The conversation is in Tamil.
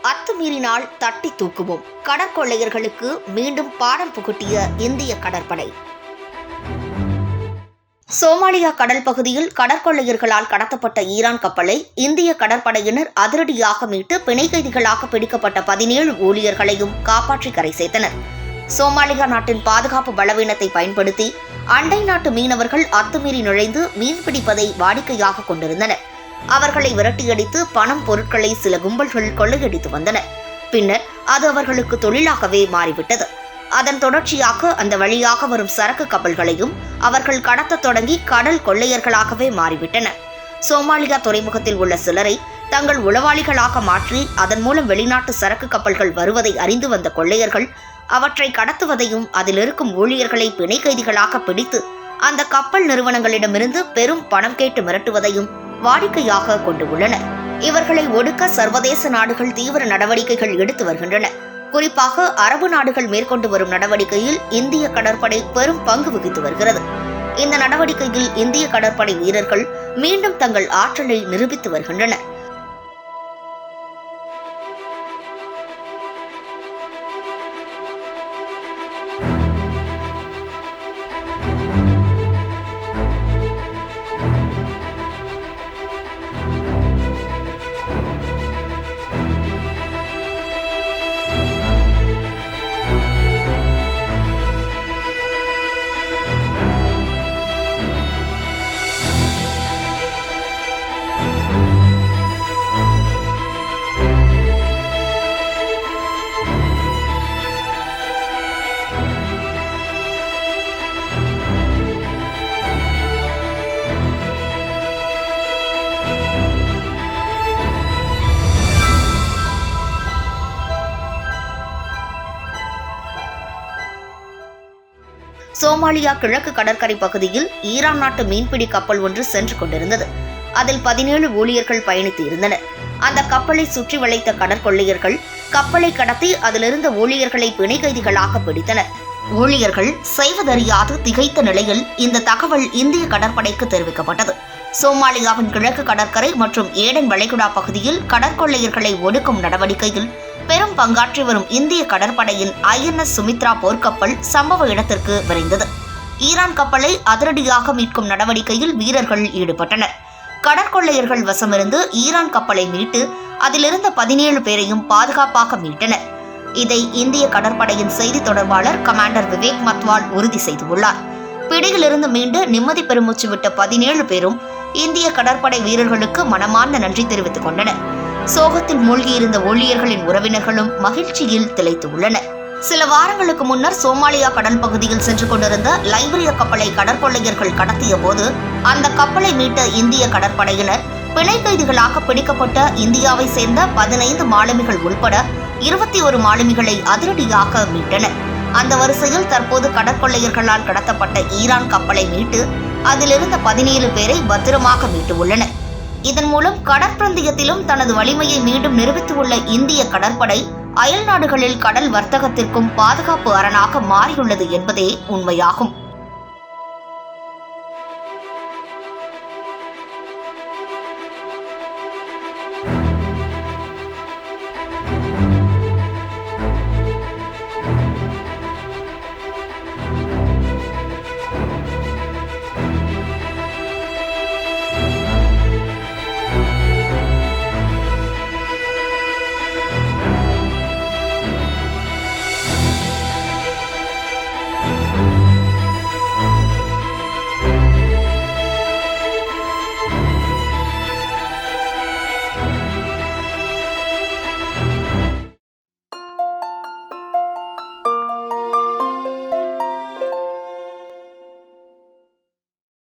அத்துமீறினால் தட்டி தூக்குவோம். கடற்கொள்ளையர்களுக்கு மீண்டும் பாடம் புகட்டிய இந்திய கடற்படை. சோமாலியா கடல் பகுதியில் கடற்கொள்ளையர்களால் கடத்தப்பட்ட ஈரான் கப்பலை இந்திய கடற்படையினர் அதிரடியாக மீட்டு பிணை கைதிகளாக பிடிக்கப்பட்ட 17 ஊழியர்களையும் காப்பாற்றி கரை சேர்த்தனர். சோமாலியா நாட்டின் பாதுகாப்பு பலவீனத்தை பயன்படுத்தி அண்டை நாட்டு மீனவர்கள் அத்துமீறி நுழைந்து மீன்பிடிப்பதை வாடிக்கையாக கொண்டிருந்தனர். அவர்களை விரட்டியடித்து பணம் பொருட்களை சில கும்பல்கள் கொள்ளையடித்து வந்தனர். பின்னர் அது அவர்களுக்கு தொழிலாகவே மாறிவிட்டது. அதன் தொடர்ச்சியாக அந்த வழியாக வரும் சரக்கு கப்பல்களையும் அவர்கள் கடத்த தொடங்கி கடல் கொள்ளையர்களாகவே மாறிவிட்டனர். சோமாலியா துறைமுகத்தில் உள்ள சிலரை தங்கள் உளவாளிகளாக மாற்றி அதன் மூலம் வெளிநாட்டு சரக்கு கப்பல்கள் வருவதை அறிந்து வந்த கொள்ளையர்கள் அவற்றை கடத்துவதையும் அதில் இருக்கும் ஊழியர்களை பிணை கைதிகளாக பிடித்து அந்த கப்பல் நிறுவனங்களிடமிருந்து பெரும் பணம் கேட்டு மிரட்டுவதையும் வாடிக்கையாக கொண்டு உள்ளனர். இவர்களை ஒடுக்க சர்வதேச நாடுகள் தீவிர நடவடிக்கைகள் எடுத்து வருகின்றன. குறிப்பாக அரபு நாடுகள் மேற்கொண்டு வரும் நடவடிக்கையில் இந்திய கடற்படை பெரும் பங்கு வகித்து வருகிறது. இந்த நடவடிக்கையில் இந்திய கடற்படை வீரர்கள் மீண்டும் தங்கள் ஆற்றலை நிரூபித்து வருகின்றனர். சோமாலியா கிழக்கு கடற்கரை பகுதியில் ஈரான் நாட்டு மீன்பிடி கப்பல் ஒன்று சென்று கொண்டிருந்தது. அதில் 17 ஊழியர்கள் பயணித்து இருந்தனர். அந்த கப்பலை சுற்றி வளைத்த கடற்கொள்ளையர்கள் கப்பலை கடத்தி அதிலிருந்த ஊழியர்களை பிணை கைதிகளாக பிடித்தனர். ஊழியர்கள் செய்வதறியாது திகைத்த நிலையில் இந்த தகவல் இந்திய கடற்படைக்கு தெரிவிக்கப்பட்டது. சோமாலியாவின் கிழக்கு கடற்கரை மற்றும் ஏடன் வளைகுடா பகுதியில் கடற்கொள்ளையர்களை ஒடுக்கும் நடவடிக்கையில் பெரும் பங்காற்றி வரும் இந்திய கடற்படையின் INS சுமித்ரா போர்க்கப்பல் சம்பவ இடத்திற்கு விரைந்தது. ஈரான் கப்பலை அதிரடியாக மீட்கும் நடவடிக்கையில் வீரர்கள் ஈடுபட்டனர். கடற்கொள்ளையர்கள் வசமிருந்து ஈரான் கப்பலை மீட்டு அதிலிருந்த 17 பேரையும் பாதுகாப்பாக மீட்டனர். இதை இந்திய கடற்படையின் செய்தி தொடர்பாளர் கமாண்டர் விவேக் மத்வால் உறுதி செய்துள்ளார். பிடியிலிருந்து மீண்டு நிம்மதி பெருமூச்சு விட்ட 17 பேரும் இந்திய கடற்படை வீரர்களுக்கு மனமார்ந்த நன்றி தெரிவித்துக் கொண்டனர். சோகத்தில் மூழ்கியிருந்த ஊழியர்களின் உறவினர்களும் மகிழ்ச்சியில் திளைத்து உள்ளனர். சில வாரங்களுக்கு முன்னர் சோமாலியா கடல் பகுதியில் சென்று கொண்டிருந்த லைபீரிய கப்பலை கடற்கொள்ளையர்கள் கடத்திய போது அந்த கப்பலை மீட்ட இந்திய கடற்படையினர் பிணை கைதிகளாக பிடிக்கப்பட்ட இந்தியாவை சேர்ந்த 15 மாலுமிகள் உட்பட 21 மாலுமிகளை அதிரடியாக மீட்டனர். அந்த வரிசையில் தற்போது கடற்கொள்ளையர்களால் கடத்தப்பட்ட ஈரான் கப்பலை மீட்டு அதிலிருந்த 17 பேரை பத்திரமாக மீட்டு உள்ளனர். இதன் மூலம் கடற்பிராந்தியத்திலும் தனது வலிமையை மீண்டும் நிரூபித்துள்ள இந்திய கடற்படை அயல் நாடுகளில் கடல் வர்த்தகத்திற்கும் பாதுகாப்பு அரணாக மாறியுள்ளது என்பதே உண்மையாகும்.